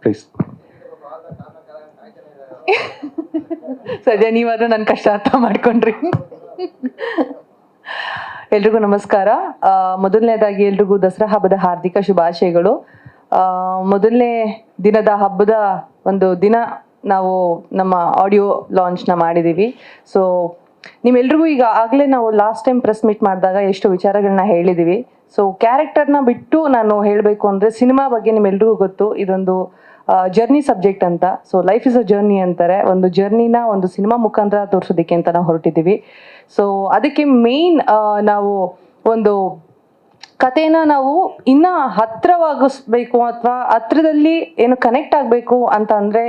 Please. ಸದ್ಯ ನೀವಾದ್ರೂ ನನ್ನ ಕಷ್ಟ ಅರ್ಥ ಮಾಡ್ಕೊಂಡ್ರಿ. ಎಲ್ರಿಗೂ ನಮಸ್ಕಾರ. ಮೊದಲನೇದಾಗಿ ಎಲ್ರಿಗೂ ದಸರಾ ಹಬ್ಬದ ಹಾರ್ದಿಕ ಶುಭಾಶಯಗಳು. ಮೊದಲನೇ ದಿನದ ಹಬ್ಬದ ಒಂದು ದಿನ ನಾವು ನಮ್ಮ ಆಡಿಯೋ ಲಾಂಚ್ನ ಮಾಡಿದ್ದೀವಿ. ಸೊ ನಿಮ್ಮೆಲ್ರಿಗೂ ಈಗ ಆಗಲೇ ನಾವು ಲಾಸ್ಟ್ ಟೈಮ್ ಪ್ರೆಸ್ ಮೀಟ್ ಮಾಡಿದಾಗ ಎಷ್ಟು ವಿಚಾರಗಳನ್ನ ಹೇಳಿದ್ದೀವಿ. ಸೊ ಕ್ಯಾರೆಕ್ಟರ್ನ ಬಿಟ್ಟು ನಾನು ಹೇಳಬೇಕು ಅಂದರೆ ಸಿನಿಮಾ ಬಗ್ಗೆ ನಿಮ್ಮೆಲ್ರಿಗೂ ಗೊತ್ತು, ಇದೊಂದು ಜರ್ನಿ ಸಬ್ಜೆಕ್ಟ್ ಅಂತ. So life is a journey ಅಂತಾರೆ. ಒಂದು ಜರ್ನಿನ ಒಂದು ಸಿನಿಮಾ ಮುಖಾಂತರ ತೋರಿಸೋದಕ್ಕೆ ಅಂತ ನಾವು ಹೊರಟಿದ್ದೀವಿ. ಸೊ ಅದಕ್ಕೆ ಮೇನ್ ನಾವು ಒಂದು ಕಥೆನ ನಾವು ಇನ್ನ ಹತ್ರವಾಗಿಸ್ಬೇಕು ಅಥವಾ ಹತ್ರದಲ್ಲಿ ಏನು ಕನೆಕ್ಟ್ ಆಗಬೇಕು ಅಂತ ಅಂದರೆ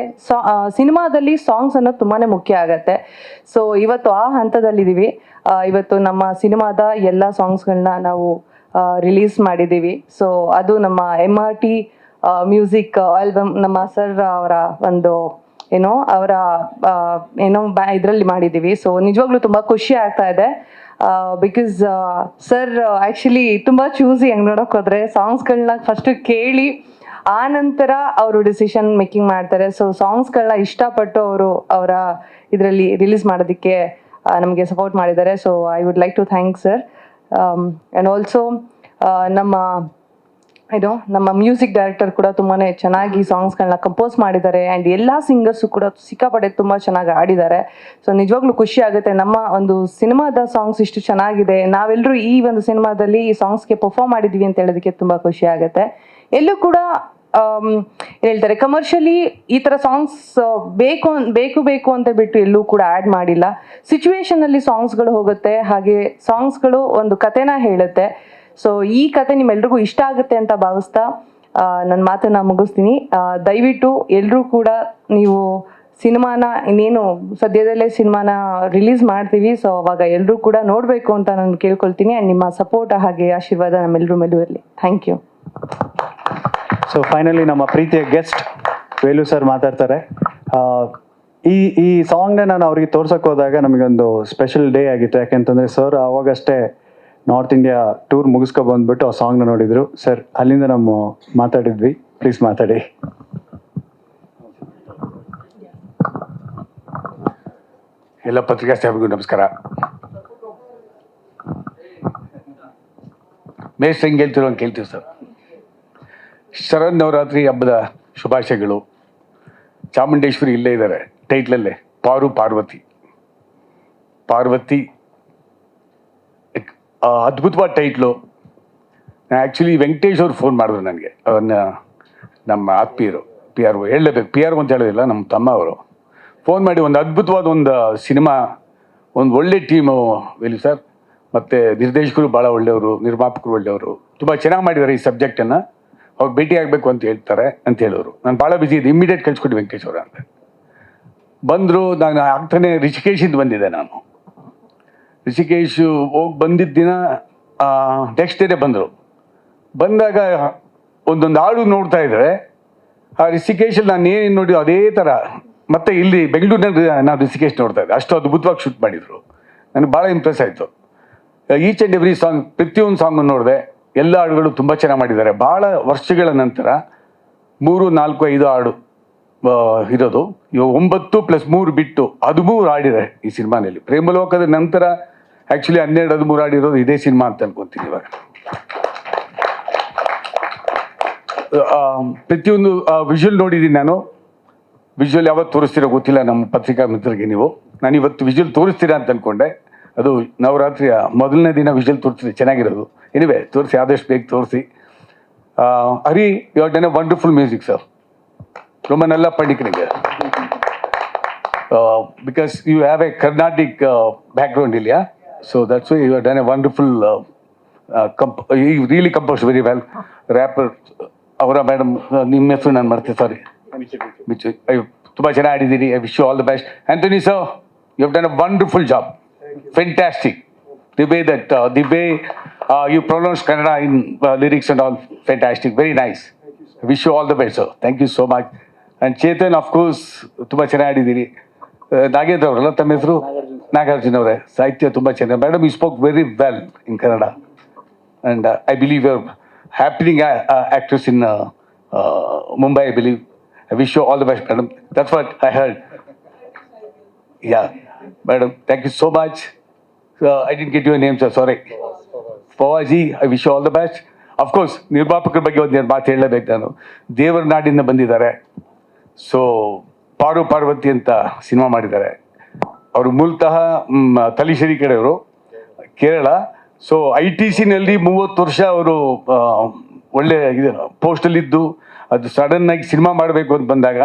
ಸಿನಿಮಾದಲ್ಲಿ ಸಾಂಗ್ಸ್ ಅನ್ನೋದು ತುಂಬಾ ಮುಖ್ಯ ಆಗತ್ತೆ. ಸೊ ಇವತ್ತು ಆ ಹಂತದಲ್ಲಿದ್ದೀವಿ. ಇವತ್ತು ನಮ್ಮ ಸಿನಿಮಾದ ಎಲ್ಲ ಸಾಂಗ್ಸ್ಗಳನ್ನ ನಾವು ರಿಲೀಸ್ ಮಾಡಿದ್ದೀವಿ. ಸೊ ಅದು ನಮ್ಮ MRT ಮ್ಯೂಸಿಕ್ ಆಲ್ಬಮ್ ನಮ್ಮ ಸರ್ ಅವರ ಒಂದು ಅವರ ಇದರಲ್ಲಿ ಮಾಡಿದ್ದೀವಿ. ಸೊ ನಿಜವಾಗ್ಲೂ ತುಂಬ ಖುಷಿ ಆಗ್ತಾ ಇದೆ. ಬಿಕಾಸ್ ಸರ್ ಆ್ಯಕ್ಚುಲಿ ತುಂಬ ಚೂಸಿ ಹೆಂಗೆ ನೋಡೋಕೆ ಹೋದರೆ ಸಾಂಗ್ಸ್ಗಳನ್ನ ಫಸ್ಟು ಕೇಳಿ ಆ ನಂತರ ಅವರು ಡಿಸಿಷನ್ ಮೇಕಿಂಗ್ ಮಾಡ್ತಾರೆ. ಸೊ ಸಾಂಗ್ಸ್ಗಳನ್ನ ಇಷ್ಟಪಟ್ಟು ಅವರು ಅವರ ಇದರಲ್ಲಿ ರಿಲೀಸ್ ಮಾಡೋದಕ್ಕೆ ನಮಗೆ ಸಪೋರ್ಟ್ ಮಾಡಿದ್ದಾರೆ. So I would like to thank sir. And also ನಮ್ಮ ಮ್ಯೂಸಿಕ್ ಡೈರೆಕ್ಟರ್ ಕೂಡ ತುಂಬಾ ಚೆನ್ನಾಗಿ ಸಾಂಗ್ಸ್ಗಳನ್ನ ಕಂಪೋಸ್ ಮಾಡಿದ್ದಾರೆ. ಆ್ಯಂಡ್ ಎಲ್ಲ ಸಿಂಗರ್ಸು ಕೂಡ ಸಿಕ್ಕಾಪಟ್ಟೆ ತುಂಬ ಚೆನ್ನಾಗಿ ಆಡಿದ್ದಾರೆ. ಸೊ ನಿಜವಾಗ್ಲೂ ಖುಷಿ ಆಗುತ್ತೆ, ನಮ್ಮ ಒಂದು ಸಿನಿಮಾದ ಸಾಂಗ್ಸ್ ಇಷ್ಟು ಚೆನ್ನಾಗಿದೆ, ನಾವೆಲ್ಲರೂ ಈ ಒಂದು ಸಿನಿಮಾದಲ್ಲಿ ಈ ಸಾಂಗ್ಸ್ಗೆ ಪರ್ಫಾರ್ಮ್ ಮಾಡಿದ್ವಿ ಅಂತ ಹೇಳೋದಕ್ಕೆ ತುಂಬ ಖುಷಿ ಆಗುತ್ತೆ. ಎಲ್ಲೂ ಕೂಡ ಹೇಳ್ತಾರೆ ಕಮರ್ಷಿಯಲಿ ಈ ಥರ ಸಾಂಗ್ಸ್ ಬೇಕು ಅಂತ ಬಿಟ್ಟು ಎಲ್ಲೂ ಕೂಡ ಆ್ಯಡ್ ಮಾಡಿಲ್ಲ. ಸಿಚುವೇಶನಲ್ಲಿ ಸಾಂಗ್ಸ್ಗಳು ಹೋಗುತ್ತೆ, ಹಾಗೆ ಸಾಂಗ್ಸ್ಗಳು ಒಂದು ಕಥೆನ ಹೇಳುತ್ತೆ. ಸೊ ಈ ಕತೆ ನಿಮ್ಮೆಲ್ರಿಗೂ ಇಷ್ಟ ಆಗುತ್ತೆ ಅಂತ ಭಾವಿಸ್ತಾ ನನ್ನ ಮಾತನ್ನ ಮುಗಿಸ್ತೀನಿ. ದಯವಿಟ್ಟು ಎಲ್ಲರೂ ಕೂಡ ನೀವು ಸಿನಿಮಾನ ಇನ್ನೇನು ಸದ್ಯದಲ್ಲೇ ಸಿನಿಮಾನ ರಿಲೀಸ್ ಮಾಡ್ತೀವಿ. ಸೊ ಅವಾಗ ಎಲ್ಲರೂ ಕೂಡ ನೋಡಬೇಕು ಅಂತ ನಾನು ಕೇಳ್ಕೊಳ್ತೀನಿ. ಆ್ಯಂಡ್ ನಿಮ್ಮ ಸಪೋರ್ಟ್ ಹಾಗೆ ಆಶೀರ್ವಾದ ನಮ್ಮೆಲ್ಲರೂ ಮೇಲೂ ಇರಲಿ. Thank you. ಸೊ ಫೈನಲಿ ನಮ್ಮ ಪ್ರೀತಿಯ ಗೆಸ್ಟ್ ವೇಲು ಸರ್ ಮಾತಾಡ್ತಾರೆ. ಈ ಸಾಂಗ್ನ ನಾನು ಅವ್ರಿಗೆ ತೋರ್ಸಕ್ಕೆ ಹೋದಾಗ ನಮಗೊಂದು ಸ್ಪೆಷಲ್ ಡೇ ಆಗಿತ್ತು. ಯಾಕೆಂತಂದರೆ ಸರ್ ಅವಾಗಷ್ಟೇ ನಾರ್ತ್ ಇಂಡಿಯಾ ಟೂರ್ ಮುಗಿಸ್ಕೊ ಬಂದ್ಬಿಟ್ಟು ಆ ಸಾಂಗ್ನ ನೋಡಿದ್ರು. ಸರ್ ಅಲ್ಲಿಂದ ನಾವು ಮಾತಾಡಿದ್ವಿ. ಪ್ಲೀಸ್ ಮಾತಾಡಿ. ಎಲ್ಲ ಪತ್ರಿಕಾ ಸ್ಟಾಫ್ಗೂ ನಮಸ್ಕಾರ. ಮೇಸ್ಟ್ ಹೆಂಗೆ ಹೇಳ್ತಿರೋ ಹಂಗೆ ಕೇಳ್ತೀವಿ ಸರ್. ಶರನ್ನವರಾತ್ರಿ ಹಬ್ಬದ ಶುಭಾಶಯಗಳು. ಚಾಮುಂಡೇಶ್ವರಿ ಇಲ್ಲೇ ಇದ್ದಾರೆ ಟೈಟ್ಲಲ್ಲೇ, ಪಾರ್ವತಿ ಅದ್ಭುತವಾದ ಟೈಟ್ಲು. ಆ್ಯಕ್ಚುಲಿ ವೆಂಕಟೇಶ್ ಅವ್ರು ಫೋನ್ ಮಾಡಿದ್ರು ನನಗೆ, ಅವನ್ನ ನಮ್ಮ ಆತ್ಮೀಯರು PRO ಹೇಳಲೇಬೇಕು, PRO ಅಂತ ಹೇಳೋದಿಲ್ಲ, ನಮ್ಮ ತಮ್ಮ ಅವರು ಫೋನ್ ಮಾಡಿ ಒಂದು ಅದ್ಭುತವಾದ ಒಂದು ಸಿನಿಮಾ, ಒಂದು ಒಳ್ಳೆ ಟೀಮು ವೇಲು ಸರ್, ಮತ್ತು ನಿರ್ದೇಶಕರು ಭಾಳ ಒಳ್ಳೆಯವರು, ನಿರ್ಮಾಪಕರು ಒಳ್ಳೆಯವರು, ತುಂಬ ಚೆನ್ನಾಗಿ ಮಾಡಿದ್ದಾರೆ ಈ ಸಬ್ಜೆಕ್ಟನ್ನು, ಅವ್ರು ಭೇಟಿ ಆಗಬೇಕು ಅಂತ ಹೇಳ್ತಾರೆ ಅಂತ ಹೇಳೋರು. ನಾನು ಭಾಳ ಬಿಸಿ ಇದೆ, ಇಮ್ಮಿಡಿಯೇಟ್ ಕಳಿಸ್ಕೊಟ್ಟು ವೆಂಕಟೇಶ್ ಅವರ ಅಂತ ಬಂದರು. ನಾನು ಆಗ್ತಾನೆ ರಿಷಿಕೇಶಿಂದ ಬಂದಿದ್ದೆ. ನಾನು ರಿಷಿಕೇಶು ಹೋಗಿ ಬಂದಿದ್ದ ದಿನ ನೆಕ್ಸ್ಟ್ ಡೇನೇ ಬಂದಾಗ ಒಂದೊಂದು ಹಾಡು ನೋಡ್ತಾ ಇದ್ದಾರೆ. ಆ ರಿಷಿಕೇಶಲ್ಲಿ ನಾನು ಏನೇನು ನೋಡಿ ಅದೇ ಥರ ಮತ್ತೆ ಇಲ್ಲಿ ಬೆಂಗಳೂರಿನಲ್ಲಿ ನಾನು ರಿಷಿಕೇಶ್ ನೋಡ್ತಾ ಇದ್ದೆ. ಅಷ್ಟು ಅದ್ಭುತವಾಗಿ ಶೂಟ್ ಮಾಡಿದರು. ನನಗೆ ಭಾಳ ಇಂಪ್ರೆಸ್ ಆಯಿತು. ಈಚ್ ಆ್ಯಂಡ್ ಎವ್ರಿ ಸಾಂಗ್, ಪ್ರತಿಯೊಂದು ಸಾಂಗನ್ನು ನೋಡಿದೆ. ಎಲ್ಲ ಹಾಡುಗಳು ತುಂಬ ಚೆನ್ನಾಗಿ ಮಾಡಿದ್ದಾರೆ. ಭಾಳ ವರ್ಷಗಳ ನಂತರ 3, 4, 5 ಹಾಡು ಇರೋದು. ಇವಾಗ 9+3 ಬಿಟ್ಟು 13 ಹಾಡಿದೆ ಈ ಸಿನಿಮಾನಲ್ಲಿ. ಪ್ರೇಮಲೋಕದ ನಂತರ ಆ್ಯಕ್ಚುಲಿ 12, 13 ಹಾಡಿರೋದು ಇದೇ ಸಿನಿಮಾ ಅಂತ ಅನ್ಕೊತೀನಿ. ಇವಾಗ ಪ್ರತಿಯೊಂದು ವಿಜುವಲ್ ನೋಡಿದ್ದೀನಿ ನಾನು. ವಿಜುವಲ್ ಯಾವತ್ತು ತೋರಿಸ್ತೀರೋ ಗೊತ್ತಿಲ್ಲ ನಮ್ಮ ಪತ್ರಿಕಾ ಮಿತ್ರರಿಗೆ ನೀವು. ನಾನು ಇವತ್ತು ವಿಜುವಲ್ ತೋರಿಸ್ತೀರಾ ಅಂತ ಅಂದ್ಕೊಂಡೆ. ಅದು ನವರಾತ್ರಿಯ ಮೊದಲನೇ ದಿನ ವಿಜುವಲ್ ತೋರಿಸಿದ್ರೆ ಚೆನ್ನಾಗಿರೋದು. ಎನಿವೆ ತೋರಿಸಿ, ಆದಷ್ಟು ಬೇಗ ತೋರಿಸಿ. Hari, you are done a wonderful music sir. ரொம்ப நல்லா பண்ணிக்கிறீங்க. Because you have a Carnatic background இல்லையா? So that's why you have done a wonderful you really composed very well. Rapper ಅವರ ಮೇಡಮ್, ನಿಮ್ಮ ಹೆಸರು ನಾನು ಮಾಡ್ತೀನಿ, ಸಾರಿ, ತುಂಬ ಚೆನ್ನಾಗಿ ಆಡಿದ್ದೀರಿ. I wish you all the best. Anthony sir, you have done a wonderful job. Fantastic. The way you pronounce Kannada in lyrics and all, fantastic. Very nice. I wish you all the best, sir. Thank you so much. And Chetan, of course, ತುಂಬ ಚೆನ್ನಾಗಿ ಆಡಿದ್ದೀರಿ. ನಾಗೇಂದ್ರ ಅವರಲ್ಲ ತಮ್ಮ ಹೆಸರು? ನಾಗಾರ್ಜುನ ಅವರೇ, ಸಾಹಿತ್ಯ ತುಂಬ ಚೆನ್ನಾಗಿ. Madam, you spoke very well in Kannada. And I believe you're happening actress in Mumbai, I believe. I wish you all the best, madam. That's what I heard. Yeah, madam, thank you so much. I didn't get your name, sir. Sorry. ಪವಾಜಿ, I wish all the best. Of course ನಿರ್ಮಾಪಕರ ಬಗ್ಗೆ ಒಂದೆರಡು ಮಾತು ಹೇಳಲೇಬೇಕು ನಾನು. ದೇವರ ನಾಡಿಂದ ಬಂದಿದ್ದಾರೆ. So Parvati ಅಂತ ಸಿನಿಮಾ ಮಾಡಿದ್ದಾರೆ. ಅವರು ಮೂಲತಃ ತಲೀಶೇರಿ ಕಡೆಯವರು, ಕೇರಳ. ಸೊ ITCನಲ್ಲಿ 30 ವರ್ಷ ಅವರು ಒಳ್ಳೆ ಪೋಸ್ಟಲ್ಲಿದ್ದು ಅದು ಸಡನ್ನಾಗಿ ಸಿನಿಮಾ ಮಾಡಬೇಕು ಅಂತ ಬಂದಾಗ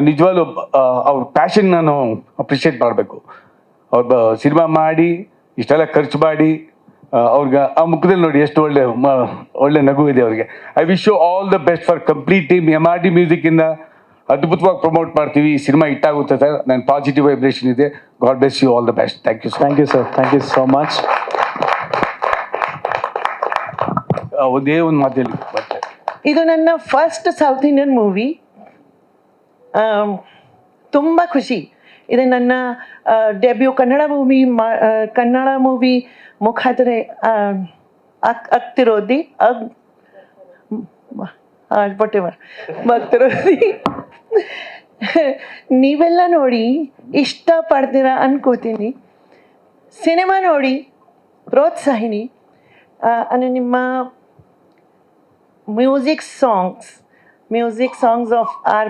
ನಿಜವಾಗ್ಲೂ ಅವ್ರ ಪ್ಯಾಷನ್ ನಾನು ಅಪ್ರಿಷಿಯೇಟ್ ಮಾಡಬೇಕು. ಅವ್ರ ಸಿನಿಮಾ ಮಾಡಿ ಇಷ್ಟೆಲ್ಲ ಖರ್ಚು ಮಾಡಿ ಅವ್ರಿಗೆ ಆ ಮುಖದಲ್ಲಿ ನೋಡಿ ಎಷ್ಟು ಒಳ್ಳೆ ನಗು ಇದೆ ಅವ್ರಿಗೆ. I wish you all the best for complete team. MRT ಮ್ಯೂಸಿಕ್ಕಿಂದ ಅದ್ಭುತವಾಗಿ ಪ್ರಮೋಟ್ ಮಾಡ್ತೀವಿ. ಸಿನಿಮಾ ಹಿಟ್ಟಾಗುತ್ತೆ ಸರ್. ನನ್ನ ಪಾಸಿಟಿವ್ ವೈಬ್ರೇಷನ್ ಇದೆ. God bless you, all the best. Thank you. Thank you sir, thank you so much. ಒಂದೇ ಒಂದು ಮಾತಲ್ಲಿ ಮತ್ತೆ ಇದು ನನ್ನ ಫಸ್ಟ್ ಸೌತ್ ಇಂಡಿಯನ್ ಮೂವಿ. ತುಂಬ ಖುಷಿ. ಇದು ನನ್ನ ಡೆಬ್ಯೂ ಕನ್ನಡ ಮೂವಿ ಮುಖಾಂತರ ಆಗ್ತಿರೋದು ಬರ್ತಿರೋದು. ನೀವೆಲ್ಲ ನೋಡಿ ಇಷ್ಟಪಡ್ತೀರಾ ಅನ್ಕೋತೀನಿ. ಸಿನಿಮಾ ನೋಡಿ ಪ್ರೋತ್ಸಾಹಿನಿ. ನಿಮ್ಮ music songs of our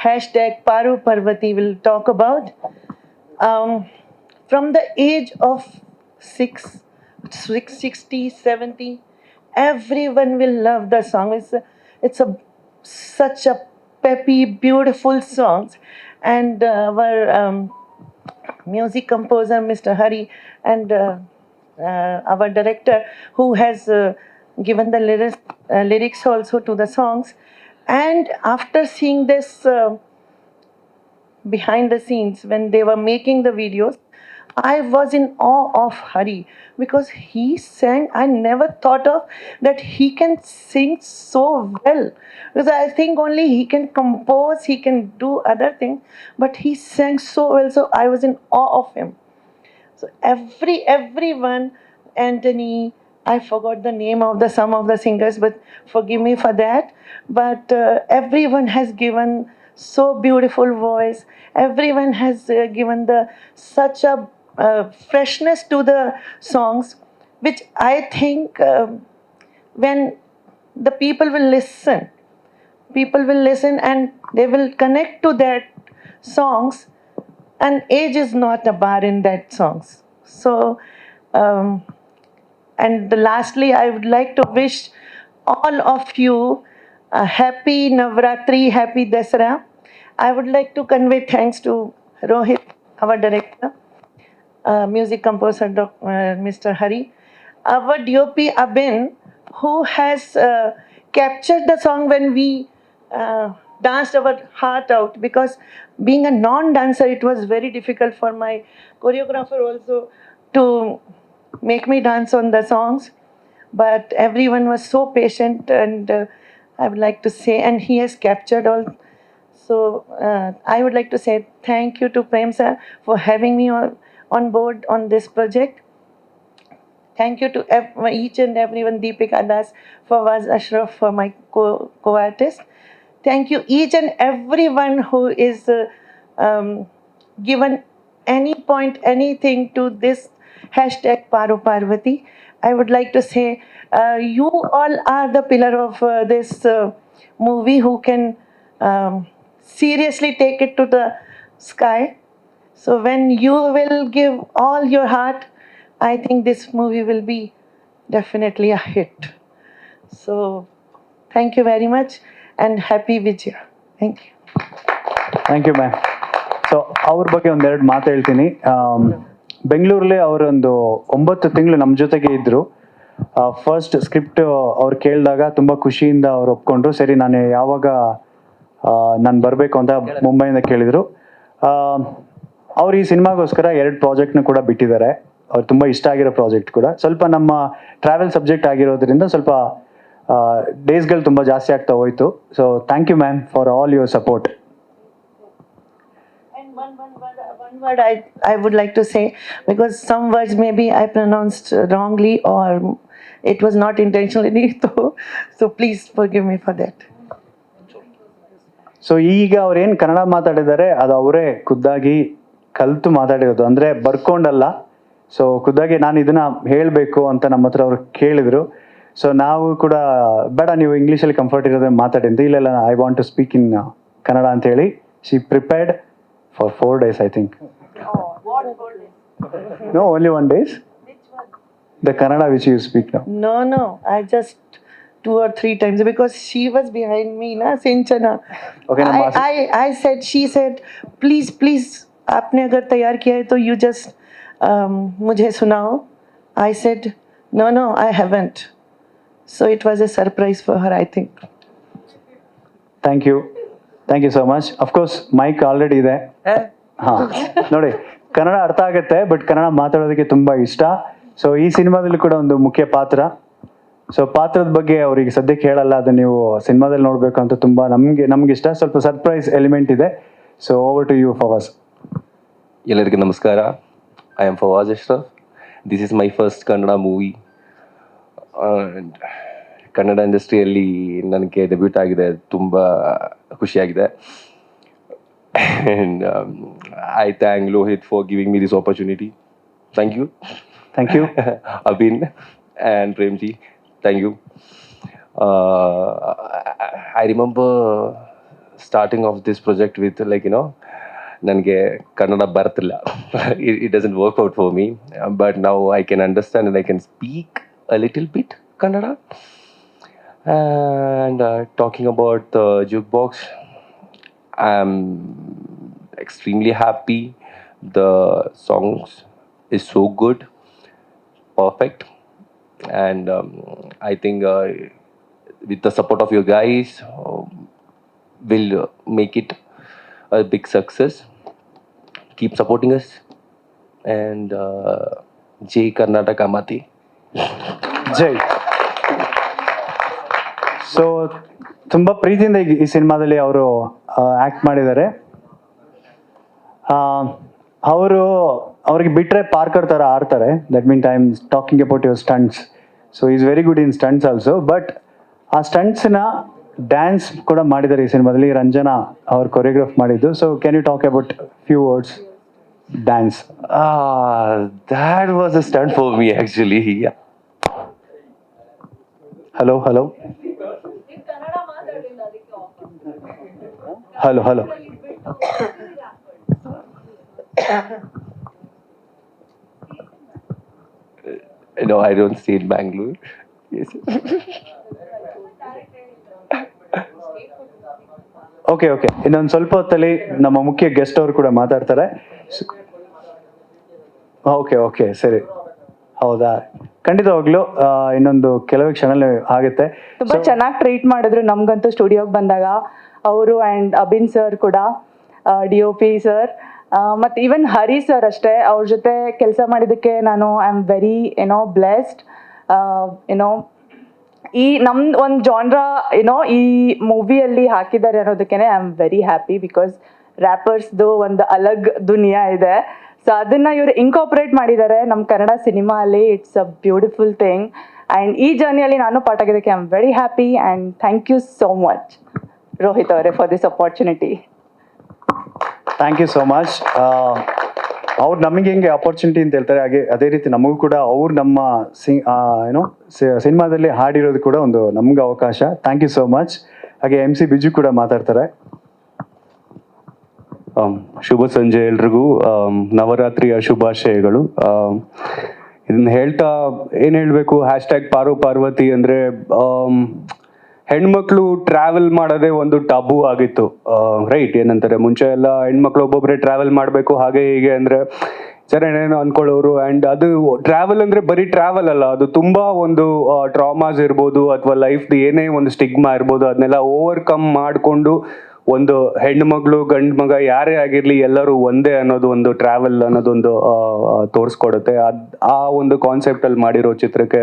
hashtag Paru Parvati will talk about. From the age of 60, 70, everyone will love the song. It's such a peppy, beautiful songs. And our music composer, Mr. Hari, and our director, who has given the lyrics also to the songs. And after seeing this behind the scenes when they were making the videos, I was in awe of Hari, because he sang. I never thought of that he can sing so well, because I think only he can compose, he can do other things, but he sang so well. So I was in awe of him. So everyone, Anthony, I forgot the name of some of the singers, but forgive me for that. But everyone has given so beautiful voice. Everyone has given such a freshness to the songs, which I think when the people will listen and they will connect to that songs, and age is not a bar in that songs. So. And lastly, I would like to wish all of you a happy Navratri, happy Dasara. I would like to convey thanks to Rohit, our director, music composer, Mr. Hari, our DOP Abin, who has captured the song when we danced our heart out, because being a non-dancer, it was very difficult for my choreographer also to make me dance on the songs. But everyone was so patient, and I would like to say, and he has captured all. So I would like to say thank you to Prem sir for having me on board on this project. Thank you to each and everyone, Deepika Das, Fawaz Ashraf, for my co-artist. Thank you each and everyone who is given any point, anything to this hashtag Paru Parvati. I would like to say you all are the pillar of this movie, who can seriously take it to the sky. So when you will give all your heart, I think this movie will be definitely a hit. So thank you very much and happy Vijaya. Thank you. Thank you ma'am. So ಅವ್ರ ಬಗ್ಗೆ ಒಂದೆರಡು ಮಾತು ಹೇಳ್ತೀನಿ. ಬೆಂಗಳೂರಲ್ಲಿ ಅವರೊಂದು 9 ತಿಂಗಳು ನಮ್ಮ ಜೊತೆಗೆ ಇದ್ದರು. ಫಸ್ಟ್ ಸ್ಕ್ರಿಪ್ಟ್ ಅವ್ರು ಕೇಳಿದಾಗ ತುಂಬ ಖುಷಿಯಿಂದ ಅವ್ರು ಒಪ್ಕೊಂಡ್ರು. ಸರಿ, ನಾನು ಬರಬೇಕು ಅಂತ ಮುಂಬೈಯಿಂದ ಕೇಳಿದರು. ಅವ್ರು ಈ ಸಿನಿಮಾಗೋಸ್ಕರ 2 ಪ್ರಾಜೆಕ್ಟ್ನ ಕೂಡ ಬಿಟ್ಟಿದ್ದಾರೆ. ಅವ್ರು ತುಂಬ ಇಷ್ಟ ಆಗಿರೋ ಪ್ರಾಜೆಕ್ಟ್ ಕೂಡ. ಸ್ವಲ್ಪ ನಮ್ಮ ಟ್ರಾವೆಲ್ ಸಬ್ಜೆಕ್ಟ್ ಆಗಿರೋದ್ರಿಂದ ಸ್ವಲ್ಪ ಡೇಸ್ಗಳು ತುಂಬ ಜಾಸ್ತಿ ಆಗ್ತಾ ಹೋಯಿತು. So thank you ma'am for all your support. One word I would like to say, because some words maybe I pronounced wrongly or it was not intentionally, so please forgive me for that. So ಈಗ ಅವ್ರೇನು ಕನ್ನಡ ಮಾತಾಡಿದ್ದಾರೆ ಅದು ಅವರೇ ಖುದ್ದಾಗಿ ಕಲಿತು ಮಾತಾಡಿರೋದು, ಅಂದರೆ ಬರ್ಕೊಂಡಲ್ಲ. So ಖುದ್ದಾಗಿ ನಾನು ಇದನ್ನ ಹೇಳಬೇಕು ಅಂತ ನಮ್ಮ ಹತ್ರ ಅವ್ರು ಕೇಳಿದ್ರು. ಸೊ ನಾವು ಕೂಡ ಬೇಡ ನೀವು ಇಂಗ್ಲೀಷಲ್ಲಿ ಕಂಫರ್ಟ್ ಇರೋದ್ರೆ ಮಾತಾಡಿ ಅಂತ, ಇಲ್ಲ I want to speak in Kannada ಅಂತ ಹೇಳಿ she prepared for 4 days I think. No, only 1 day. The Kannada which you speak now. No, I just 2 or 3 times because she was behind me, na Sinchana. Okay, now I said, she said, please, आपने अगर तैयार किया है तो you just मुझे सुनाओ. I said, no, I haven't. So it was a surprise for her, I think. Thank you so much. Of course mike already ಇದೆ. ಹಾಂ, ನೋಡಿ ಕನ್ನಡ ಅರ್ಥ ಆಗುತ್ತೆ, ಬಟ್ ಕನ್ನಡ ಮಾತಾಡೋದಕ್ಕೆ ತುಂಬ ಇಷ್ಟ. ಸೊ ಈ ಸಿನಿಮಾದಲ್ಲಿ ಕೂಡ ಒಂದು ಮುಖ್ಯ ಪಾತ್ರ. ಸೊ ಪಾತ್ರದ ಬಗ್ಗೆ ಅವ್ರಿಗೆ ಸದ್ಯಕ್ಕೆ ಹೇಳಲ್ಲ, ಅದು ನೀವು ಸಿನಿಮಾದಲ್ಲಿ ನೋಡಬೇಕು ಅಂತ ತುಂಬ ನಮ್ಗೆ ಇಷ್ಟ. ಸ್ವಲ್ಪ ಸರ್ಪ್ರೈಸ್ ಎಲಿಮೆಂಟ್ ಇದೆ. So over to you Fawaz. ಎಲ್ಲರಿಗೂ ನಮಸ್ಕಾರ. I am Fawaz Ashraf. This is my first Kannada movie. Kannada ಇಂಡಸ್ಟ್ರಿಯಲ್ಲಿ ನನಗೆ ಡೆಬ್ಯೂಟ್ ಆಗಿದೆ, ತುಂಬ ಖುಷಿಯಾಗಿದೆ. And I thank Lohith for giving me this opportunity. Thank you. Abin and Premji, thank you. I remember starting off this project with ನನಗೆ ಕನ್ನಡ ಬರ್ತಿಲ್ಲ. It doesn't work out for me, but now I can understand and I can speak a little bit Kannada. And talking about the jukebox, I'm extremely happy. The songs is so good, perfect, and I think with the support of you guys, we'll make it a big success. Keep supporting us, and Jai Karnataka Mati. Jai. So ತುಂಬ ಪ್ರೀತಿಯಿಂದ ಈ ಸಿನಿಮಾದಲ್ಲಿ ಅವರು act ಮಾಡಿದ್ದಾರೆ. ಅವ್ರಿಗೆ ಬಿಟ್ಟರೆ Parker ಥರ ಆಡ್ತಾರೆ. That means I am talking about your stunts. So is very good in stunts also. But ಆ ಸ್ಟಂಟ್ಸ್ನ ಡ್ಯಾನ್ಸ್ ಕೂಡ ಮಾಡಿದ್ದಾರೆ ಈ ಸಿನಿಮಾದಲ್ಲಿ. ರಂಜನಾ ಅವ್ರು ಕೊರಿಯೋಗ್ರಾಫ್ ಮಾಡಿದ್ದು. So can you talk about few words dance? That was a stunt for me actually. Yeah. Hello hello No, I don't stay in Bangalore. Yes. Okay ಇನ್ನೊಂದು ಸ್ವಲ್ಪ ಹೊತ್ತಲ್ಲಿ ನಮ್ಮ ಮುಖ್ಯ ಗೆಸ್ಟ್ ಅವರು ಕೂಡ ಮಾತಾಡ್ತಾರೆ. ಓಕೆ ಸರಿ. ಹೌದಾ, ಖಂಡಿತವಾಗ್ಲೂ ಇನ್ನೊಂದು ಕೆಲವೇ ಕ್ಷಣದಲ್ಲಿ ಆಗುತ್ತೆ. ತುಂಬಾ ಚೆನ್ನಾಗಿ ಟ್ರೀಟ್ ಮಾಡಿದ್ರು ನಮ್ಗಂತೂ ಸ್ಟುಡಿಯೋಗೆ ಬಂದಾಗ ಅವರು. ಆ್ಯಂಡ್ ಅಬಿನ್ ಸರ್ ಕೂಡ, DOP ಸರ್, ಮತ್ತು ಈವನ್ ಹರಿ ಸರ್ ಅಷ್ಟೇ. ಅವ್ರ ಜೊತೆ ಕೆಲಸ ಮಾಡಿದ್ದಕ್ಕೆ ನಾನು ಐ ಆಮ್ ವೆರಿ ಬ್ಲೆಸ್ಡ್. ಈ ನಮ್ದು ಒಂದು ಜಾನ್ರಾ ಈ ಮೂವಿಯಲ್ಲಿ ಹಾಕಿದ್ದಾರೆ ಅನ್ನೋದಕ್ಕೆ I am very happy. Because ರ್ಯಾಪರ್ಸ್ದು ಒಂದು ಅಲಗ್ ದುನಿಯಾ ಇದೆ. ಸೊ ಅದನ್ನ ಇವರು ಇನ್ಕಾರ್ಪೊರೇಟ್ ಮಾಡಿದ್ದಾರೆ ನಮ್ಮ ಕನ್ನಡ ಸಿನಿಮಾ ಅಲ್ಲಿ. It's a beautiful thing. And ಈ ಜರ್ನಿಯಲ್ಲಿ ನಾನು ಪಾರ್ಟ್ ಆಗಿದ್ದಕ್ಕೆ I am very happy. And thank you so much Rohith ಅವರೇ for this opportunity. Thank you so much. ಅವ್ರು ನಮಗೆ ಹೆಂಗೆ ಅಪರ್ಚುನಿಟಿ ಅಂತ ಹೇಳ್ತಾರೆ, ಹಾಗೆ ಅದೇ ರೀತಿ ನಮಗೂ ಕೂಡ ಅವ್ರು ನಮ್ಮ ಸಿನಿಮಾದಲ್ಲಿ ಹಾಡಿರೋದು ಕೂಡ ಒಂದು ನಮ್ಗೆ ಅವಕಾಶ. Thank you so much. ಹಾಗೆ MC ಬಿಜು ಕೂಡ ಮಾತಾಡ್ತಾರೆ. ಶುಭ ಸಂಜೆ ಎಲ್ರಿಗೂ. ನವರಾತ್ರಿಯ ಶುಭಾಶಯಗಳು. ಇದನ್ನ ಹೇಳ್ತಾ ಏನು ಹೇಳಬೇಕು, #ಪಾರು ಪಾರ್ವತಿ ಅಂದರೆ ಹೆಣ್ಮಕ್ಳು ಟ್ರಾವೆಲ್ ಮಾಡೋದೇ ಒಂದು ಟಬು ಆಗಿತ್ತು, ರೈಟ್? ಏನಂತಾರೆ, ಮುಂಚೆ ಎಲ್ಲ ಹೆಣ್ಮಕ್ಳು ಒಬ್ಬೊಬ್ಬರೇ ಟ್ರಾವೆಲ್ ಮಾಡಬೇಕು ಹಾಗೆ ಹೀಗೆ ಅಂದರೆ ಜನ ಏನೇನೋ ಅಂದ್ಕೊಳ್ಳೋರು. ಆ್ಯಂಡ್ ಅದು ಟ್ರಾವೆಲ್ ಅಂದರೆ ಬರೀ ಟ್ರಾವೆಲ್ ಅಲ್ಲ, ಅದು ತುಂಬ ಒಂದು ಟ್ರಾಮಾಸ್ ಇರ್ಬೋದು ಅಥವಾ ಲೈಫ್ದು ಏನೇ ಒಂದು ಸ್ಟಿಗ್ಮಾ ಇರ್ಬೋದು, ಅದನ್ನೆಲ್ಲ ಓವರ್ಕಮ್ ಮಾಡಿಕೊಂಡು ಒಂದು ಹೆಣ್ಣು ಮಗಳು ಗಂಡು ಮಗ ಯಾರೇ ಆಗಿರಲಿ ಎಲ್ಲರೂ ಒಂದೇ ಅನ್ನೋದು ಒಂದು ಟ್ರಾವೆಲ್ ಅನ್ನೋದೊಂದು ತೋರಿಸ್ಕೊಡುತ್ತೆ. ಆ ಒಂದು ಕಾನ್ಸೆಪ್ಟಲ್ಲಿ ಮಾಡಿರೋ ಚಿತ್ರಕ್ಕೆ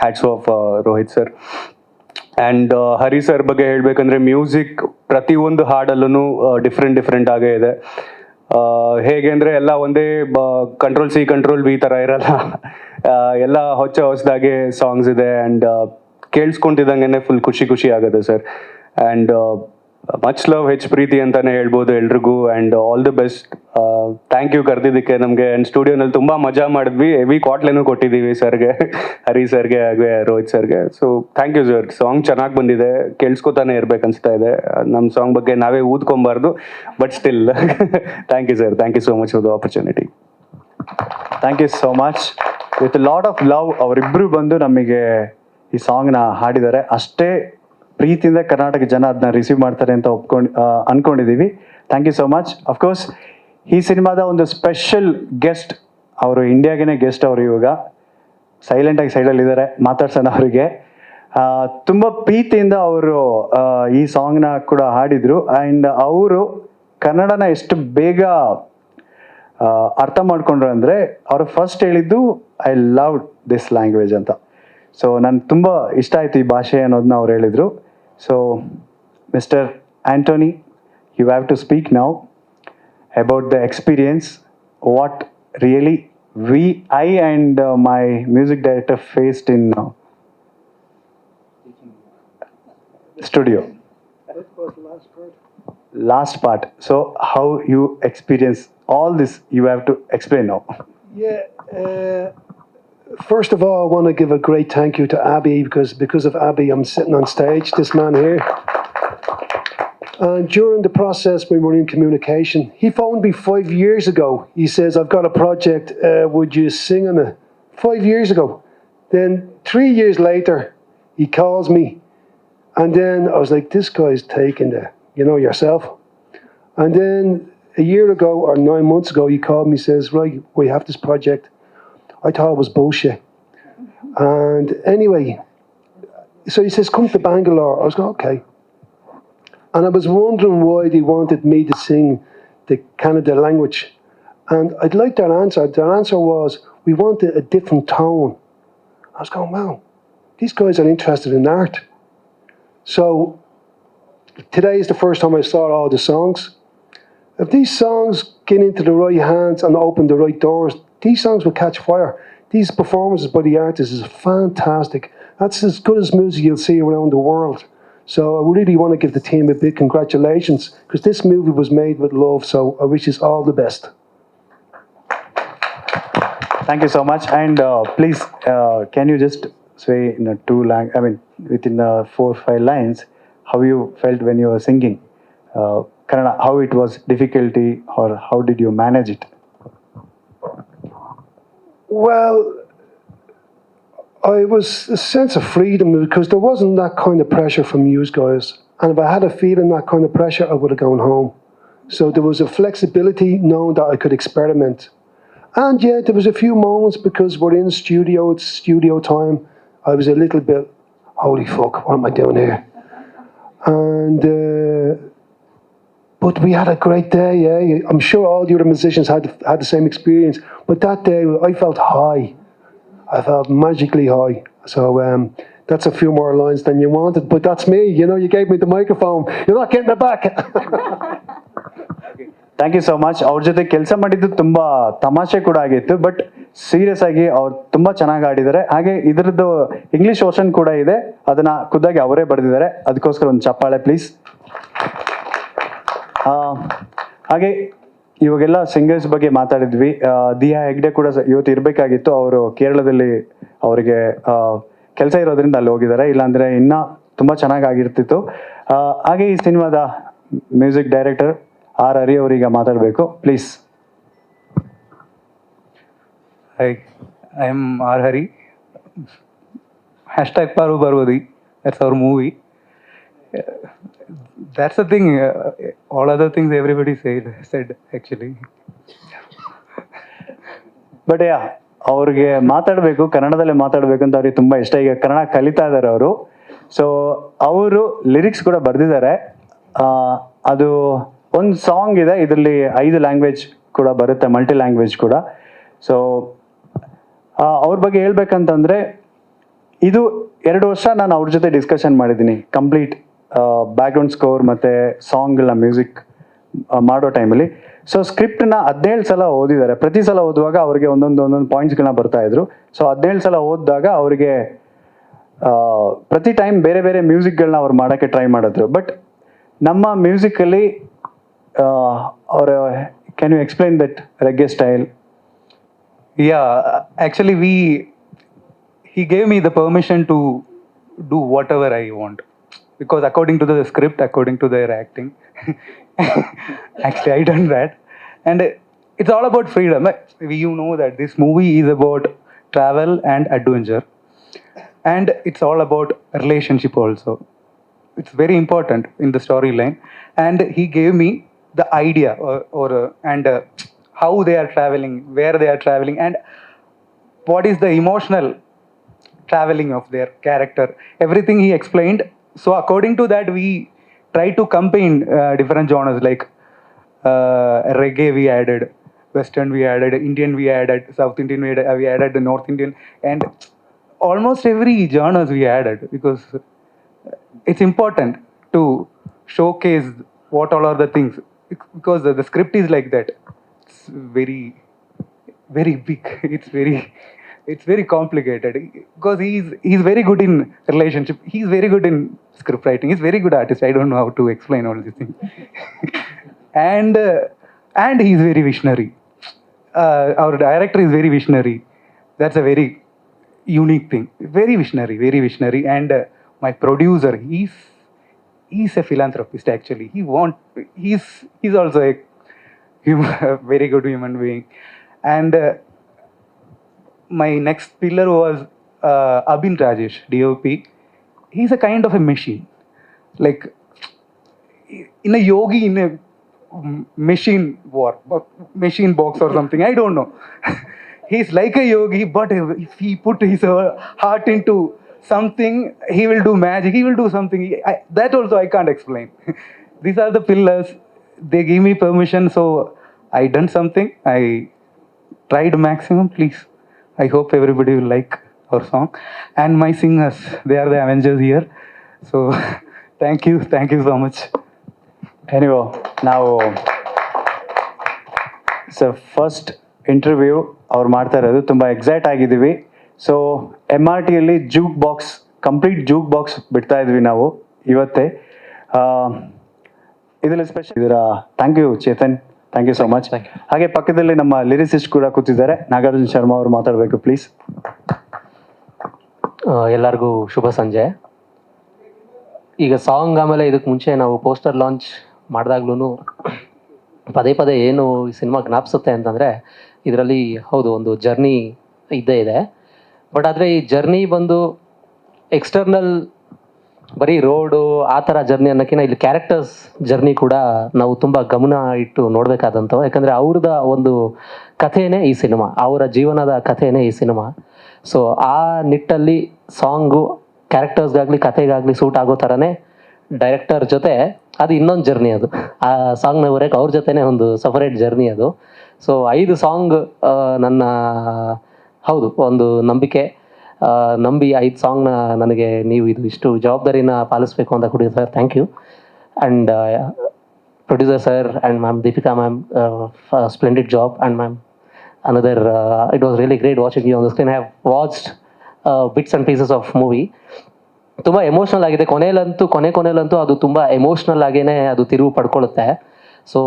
hats off Rohit sir. And Hari sir ಬಗ್ಗೆ ಹೇಳಬೇಕಂದ್ರೆ ಮ್ಯೂಸಿಕ್ ಪ್ರತಿಯೊಂದು ಹಾಡಲ್ಲೂ ಡಿಫ್ರೆಂಟ್ ಆಗೇ ಇದೆ. ಹೇಗೆ ಅಂದರೆ ಎಲ್ಲ ಒಂದೇ Control C Control V ಥರ ಇರಲ್ಲ, ಎಲ್ಲ ಹೊಸದಾಗೆ ಸಾಂಗ್ಸ್ ಇದೆ. ಆ್ಯಂಡ್ ಕೇಳಿಸ್ಕೊಂತಿದ್ದಂಗೆ ಫುಲ್ ಖುಷಿ ಆಗುತ್ತೆ ಸರ್. ಆ್ಯಂಡ್ ಮಚ್ ಲವ್ ಹೆಚ್ಚು ಪ್ರೀತಿ ಅಂತಾನೆ ಹೇಳ್ಬೋದು ಎಲ್ರಿಗೂ. And all the best. Thank you ಕರೆದಿದ್ದಕ್ಕೆ ನಮಗೆ. ಆ್ಯಂಡ್ ಸ್ಟುಡಿಯೋನಲ್ಲಿ ತುಂಬ ಮಜಾ ಮಾಡಿದ್ವಿ. ಹೆವಿ ಕ್ವಾಟ್ಲೇನೂ ಕೊಟ್ಟಿದ್ದೀವಿ ಸರ್ಗೆ, ಹರಿ ಸರ್ಗೆ ಹಾಗೆ ರೋಹಿತ್ ಸರ್ಗೆ. So thank you sir. Song ಚೆನ್ನಾಗಿ ಬಂದಿದೆ, ಕೇಳಿಸ್ಕೊತಾನೆ ಇರ್ಬೇಕು ಅನಿಸ್ತಾ ಇದೆ. ನಮ್ಮ ಸಾಂಗ್ ಬಗ್ಗೆ ನಾವೇ ಊದ್ಕೊಬಾರ್ದು, but still thank you sir. Thank you so much for the opportunity. Thank you so much. With lot of love ಅವರಿಬ್ಬರು ಬಂದು ನಮಗೆ ಈ ಸಾಂಗ್ನ ಹಾಡಿದ್ದಾರೆ. ಅಷ್ಟೇ ಪ್ರೀತಿಯಿಂದ ಕರ್ನಾಟಕ ಜನ ಅದನ್ನ ರಿಸೀವ್ ಮಾಡ್ತಾರೆ ಅಂತ ಅನ್ಕೊಂಡಿದ್ದೀವಿ. Thank you so much. Of course ಈ ಸಿನಿಮಾದ ಒಂದು ಸ್ಪೆಷಲ್ ಗೆಸ್ಟ್, ಅವರು ಇಂಡಿಯಾಗೇನೆ ಗೆಸ್ಟ್. ಅವರು ಇವಾಗ ಸೈಲೆಂಟಾಗಿ ಸೈಡಲ್ಲಿದ್ದಾರೆ, ಮಾತಾಡ್ಸೋಣ ಅವರಿಗೆ. ತುಂಬ ಪ್ರೀತಿಯಿಂದ ಅವರು ಈ ಸಾಂಗ್ನ ಕೂಡ ಹಾಡಿದರು. ಆ್ಯಂಡ್ ಅವರು ಕನ್ನಡನ ಎಷ್ಟು ಬೇಗ ಅರ್ಥ ಮಾಡ್ಕೊಂಡ್ರು ಅಂದರೆ, ಅವರು ಫಸ್ಟ್ ಹೇಳಿದ್ದು ಐ ಲವ್ ದಿಸ್ ಲ್ಯಾಂಗ್ವೇಜ್ ಅಂತ. ಸೊ ನನಗೆ ತುಂಬ ಇಷ್ಟ ಆಯಿತು ಈ ಭಾಷೆ ಅನ್ನೋದನ್ನ ಅವ್ರು ಹೇಳಿದರು. So mister Antony, you have to speak now about the experience, what really I and my music director faced in studio. Last part. So how you experience all this, you have to explain now. Yeah. First of all, I want to give a great thank you to Abby, because of Abby, I'm sitting on stage, this man here. And during the process, we were in communication. He phoned me 5 years ago. He says, I've got a project, would you sing on it? 5 years ago. Then 3 years later, he calls me. And then I was like, this guy's taking the, yourself. And then a year ago, or 9 months ago, he called me, says, right, we have this project. I thought it was bullshit. And anyway, so he says, come to Bangalore. I was going, okay. And I was wondering why they wanted me to sing the Kannada language. And I'd like their answer. Their answer was, we wanted a different tone. I was going, wow, these guys are interested in art. So today is the first time I saw all the songs. If these songs get into the right hands and open the right doors, these songs will catch fire. These performances by the artists is fantastic. That's as good as music you'll see around the world. So I really want to give the team a big congratulations, because this movie was made with love. So I wish us all the best. Thank you so much. And please, can you just say in within 4-5 lines, how you felt when you were singing Kannada, how it was difficulty, or how did you manage it? Well, I was a sense of freedom, because there wasn't that kind of pressure from you guys. And if I had a feeling that kind of pressure, I would have gone home. So there was a flexibility knowing that I could experiment. And yeah, there was a few moments, because we're in studio, it's studio time, I was a little bit, holy fuck, what am I doing here? And but we had a great day, yeah. I'm sure all the other musicians had the same experience. But that day, I felt high. I felt magically high. So that's a few more lines than you wanted. But that's me, you gave me the microphone. You're not getting it back. Thank you so much. ಅವ್ರ ಜೊತೆ ಕೆಲಸ ಮಾಡಿದ್ದು ತುಂಬ ತಮಾಷೆ ಕೂಡ ಆಗಿತ್ತು, but serious ಆಗಿ ಅವ್ರು ತುಂಬ ಚೆನ್ನಾಗಿ ಆಡಿದ್ದಾರೆ. ಹಾಗೆ ಇದರದ್ದು ಇಂಗ್ಲೀಷ್ ವರ್ಷನ್ ಕೂಡ ಇದೆ, ಅದನ್ನ ಖುದ್ದಾಗಿ ಅವರೇ ಬರೆದಿದ್ದಾರೆ. ಅದಕ್ಕೋಸ್ಕರ ಒಂದು ಚಪ್ಪಾಳೆ ಪ್ಲೀಸ್. ಹಾಗೆ ಇವಾಗೆಲ್ಲ ಸಿಂಗರ್ಸ್ ಬಗ್ಗೆ ಮಾತಾಡಿದ್ವಿ. ದಿಯಾ ಹೆಗ್ಡೆ ಕೂಡ ಇವತ್ತು ಇರಬೇಕಾಗಿತ್ತು, ಅವರು ಕೇರಳದಲ್ಲಿ ಅವರಿಗೆ ಕೆಲಸ ಇರೋದ್ರಿಂದ ಅಲ್ಲಿ ಹೋಗಿದ್ದಾರೆ, ಇಲ್ಲಾಂದರೆ ಇನ್ನೂ ತುಂಬ ಚೆನ್ನಾಗಿ ಆಗಿರ್ತಿತ್ತು. ಹಾಗೆ ಈ ಸಿನಿಮಾದ ಮ್ಯೂಸಿಕ್ ಡೈರೆಕ್ಟರ್ ಆರ್ ಹರಿ ಅವರೀಗ ಮಾತಾಡಬೇಕು, please. Hi, I am R. Hari. #Paru Parvati. That's our movie. That's the thing. All other things everybody said actually. But ಅವ್ರಿಗೆ ಮಾತಾಡಬೇಕು, ಕನ್ನಡದಲ್ಲೇ ಮಾತಾಡಬೇಕು ಅಂತ ಅವ್ರಿಗೆ ತುಂಬ ಇಷ್ಟ. ಈಗ ಕನ್ನಡ ಕಲಿತಾ ಇದ್ದಾರೆ ಅವರು. ಸೊ ಅವರು ಲಿರಿಕ್ಸ್ ಕೂಡ ಬರೆದಿದ್ದಾರೆ. ಅದು ಒಂದು ಸಾಂಗ್ ಇದೆ, ಇದರಲ್ಲಿ 5 ಲ್ಯಾಂಗ್ವೇಜ್ ಕೂಡ ಬರುತ್ತೆ, ಮಲ್ಟಿ ಲ್ಯಾಂಗ್ವೇಜ್ ಕೂಡ. ಸೊ ಅವ್ರ ಬಗ್ಗೆ ಹೇಳ್ಬೇಕಂತಂದರೆ, ಇದು 2 ವರ್ಷ ನಾನು ಅವ್ರ ಜೊತೆ ಡಿಸ್ಕಷನ್ ಮಾಡಿದ್ದೀನಿ. ಕಂಪ್ಲೀಟ್ ಬ್ಯಾಕ್ಗ್ರೌಂಡ್ ಸ್ಕೋರ್ ಮತ್ತು ಸಾಂಗ್ಗಳ ಮ್ಯೂಸಿಕ್ ಮಾಡೋ ಟೈಮಲ್ಲಿ. ಸೊ ಸ್ಕ್ರಿಪ್ಟನ್ನ 17 ಸಲ ಓದಿದ್ದಾರೆ. ಪ್ರತಿ ಸಲ ಓದುವಾಗ ಅವರಿಗೆ ಒಂದೊಂದು ಪಾಯಿಂಟ್ಸ್ಗಳನ್ನ ಬರ್ತಾಯಿದ್ರು. ಸೊ 17 ಸಲ ಓದಿದಾಗ ಅವರಿಗೆ ಪ್ರತಿ ಟೈಮ್ ಬೇರೆ ಬೇರೆ ಮ್ಯೂಸಿಕ್ಗಳನ್ನ ಅವ್ರು ಮಾಡೋಕ್ಕೆ ಟ್ರೈ ಮಾಡಿದ್ರು. ಬಟ್ ನಮ್ಮ ಮ್ಯೂಸಿಕಲ್ಲಿ ಅವರ can you explain that reggae style? Yeah, actually, he gave me the permission to do whatever I want, because according to the script, according to their acting, actually I done that, and it's all about freedom. You know that this movie is about travel and adventure, and it's all about relationship also. It's very important in the storyline, and he gave me the idea and how they are traveling, where they are traveling, and what is the emotional traveling of their character. Everything he explained. So according to that, we try to combine different genres, like reggae we added, western we added, Indian we added, South Indian we added the North Indian, and almost every genres we added, because it's important to showcase what all are the things, because the script is like that. It's very, very big. It's very complicated, because he's very good in relationship. He's very good in script writing. He's very good artist. I don't know how to explain all these things. and he's very visionary. Our director is very visionary. That's a very unique thing. Very visionary. And my producer, he's a philanthropist actually. He's also a very good human being. And my next pillar was Abhin Rajesh, DOP. He's a kind of a machine, like in a yogi in a machine box or something. I don't know. He's like a yogi, but if he put his heart into something, he will do magic. He will do something. That also I can't explain. These are the pillars. They gave me permission, so I done something. I tried maximum. Please, I hope everybody will like our song. And my singers, they are the Avengers here. So thank you so much. Anyway ನಾವು first interview ಅವ್ರು ಮಾಡ್ತಾ ಇರೋದು ತುಂಬ excite ಆಗಿದ್ದೀವಿ. So MRTಯಲ್ಲಿ complete jukebox ಬಿಡ್ತಾ ಇದ್ವಿ ನಾವು ಇವತ್ತೇ. ಇದರಲ್ಲಿ ಸ್ಪೆಷಲ್ ಇದರ thank you Chetan, thank you so much. ಹಾಗೆ ಪಕ್ಕದಲ್ಲಿ ನಮ್ಮ ಲಿರಿಸಿಸ್ಟ್ ಕೂಡ ಕೂತಿದ್ದಾರೆ, ನಾಗಾರ್ಜುನ್ ಶರ್ಮಾ ಅವರು ಮಾತಾಡಬೇಕು ಪ್ಲೀಸ್. ಎಲ್ಲರಿಗೂ ಶುಭ ಸಂಜೆ. ಈಗ ಸಾಂಗ್ ಆಮೇಲೆ ಇದಕ್ಕೆ ಮುಂಚೆ ನಾವು ಪೋಸ್ಟರ್ ಲಾಂಚ್ ಮಾಡಿದಾಗ್ಲೂ ಪದೇ ಏನು ಈ ಸಿನಿಮಾ ಜ್ಞಾಪಿಸುತ್ತೆ ಅಂತಂದರೆ, ಇದರಲ್ಲಿ ಹೌದು ಒಂದು ಜರ್ನಿ ಇದ್ದೇ ಇದೆ. ಬಟ್ ಆದರೆ ಈ ಜರ್ನಿ ಬಂದು ಎಕ್ಸ್ಟರ್ನಲ್ ಬರೀ ರೋಡು ಆ ಥರ ಜರ್ನಿ ಅನ್ನೋಕ್ಕಿಂತ ಇಲ್ಲಿ ಕ್ಯಾರೆಕ್ಟರ್ಸ್ ಜರ್ನಿ ಕೂಡ ನಾವು ತುಂಬ ಗಮನ ಇಟ್ಟು ನೋಡಬೇಕಾದಂಥವು. ಯಾಕಂದರೆ ಅವ್ರದ ಒಂದು ಕಥೆಯೇ ಈ ಸಿನಿಮಾ, ಅವರ ಜೀವನದ ಕಥೆಯೇ ಈ ಸಿನಿಮಾ. ಸೊ ಆ ನಿಟ್ಟಲ್ಲಿ ಸಾಂಗು ಕ್ಯಾರೆಕ್ಟರ್ಸ್ಗಾಗಲಿ ಕಥೆಗಾಗಲಿ ಸೂಟ್ ಆಗೋ ಥರನೇ ಡೈರೆಕ್ಟರ್ ಜೊತೆ ಅದು ಇನ್ನೊಂದು ಜರ್ನಿ. ಅದು ಆ ಸಾಂಗ್ನ ಬರೋಕ್ಕೆ ಅವ್ರ ಜೊತೆನೇ ಒಂದು ಸಪರೇಟ್ ಜರ್ನಿ ಅದು. ಸೊ 5 ಸಾಂಗ್ ನನ್ನ ಹೌದು ಒಂದು ನಂಬಿಕೆ ನಂಬಿ 5 ಸಾಂಗ್ನ ನನಗೆ ನೀವು ಇಷ್ಟು ಜವಾಬ್ದಾರಿನ ಪಾಲಿಸಬೇಕು ಅಂತ ಕೊಡಿ sir. Thank you. And producer sir and ma'am Deepika ma'am, splendid job. And ma'am another it was really great watching you on the screen. I have watched bits and pieces of movie. ತುಂಬ emotional ಆಗಿದೆ. ಕೊನೆಯಲ್ಲಂತೂ ಅದು ತುಂಬ emotional ಆಗೇ ಅದು ತಿರುವು ಪಡ್ಕೊಳ್ಳುತ್ತೆ. So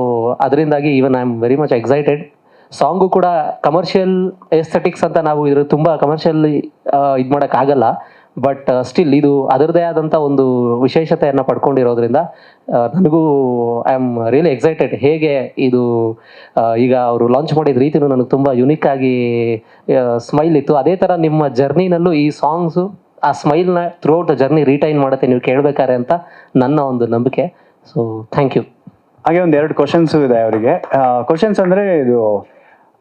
ಅದರಿಂದಾಗಿ even I am very much excited. Song ಕೂಡ ಕಮರ್ಷಿಯಲ್ ಎಸ್ಥೆಟಿಕ್ಸ್ ಅಂತ ನಾವು ಇದ್ರ ತುಂಬ ಕಮರ್ಷಿಯಲಿ ಇದು ಮಾಡೋಕ್ಕಾಗಲ್ಲ. ಬಟ್ ಸ್ಟಿಲ್ ಇದು ಅದರದೇ ಆದಂಥ ಒಂದು ವಿಶೇಷತೆಯನ್ನು ಪಡ್ಕೊಂಡಿರೋದ್ರಿಂದ ನನಗೂ ಐ ಆಮ್ ರಿಯಲಿ ಎಕ್ಸೈಟೆಡ್. ಹೇಗೆ ಇದು ಈಗ ಅವರು ಲಾಂಚ್ ಮಾಡಿದ ರೀತಿಯೂ ನನಗೆ ತುಂಬ ಯುನೀಕ್ ಆಗಿ ಸ್ಮೈಲ್ ಇತ್ತು. ಅದೇ ಥರ ನಿಮ್ಮ ಜರ್ನಿನಲ್ಲೂ ಈ ಸಾಂಗ್ಸು ಆ ಸ್ಮೈಲ್ನ ಥ್ರೂಔಟ್ ದ ಜರ್ನಿ ರಿಟೈನ್ ಮಾಡುತ್ತೆ ನೀವು ಕೇಳಬೇಕಾರೆ ಅಂತ ನನ್ನ ಒಂದು ನಂಬಿಕೆ. So thank you. ಹಾಗೆ ಒಂದು 2 ಕ್ವಶನ್ಸು ಇದೆ ಅವರಿಗೆ. ಕ್ವಶನ್ಸ್ ಅಂದರೆ ಇದು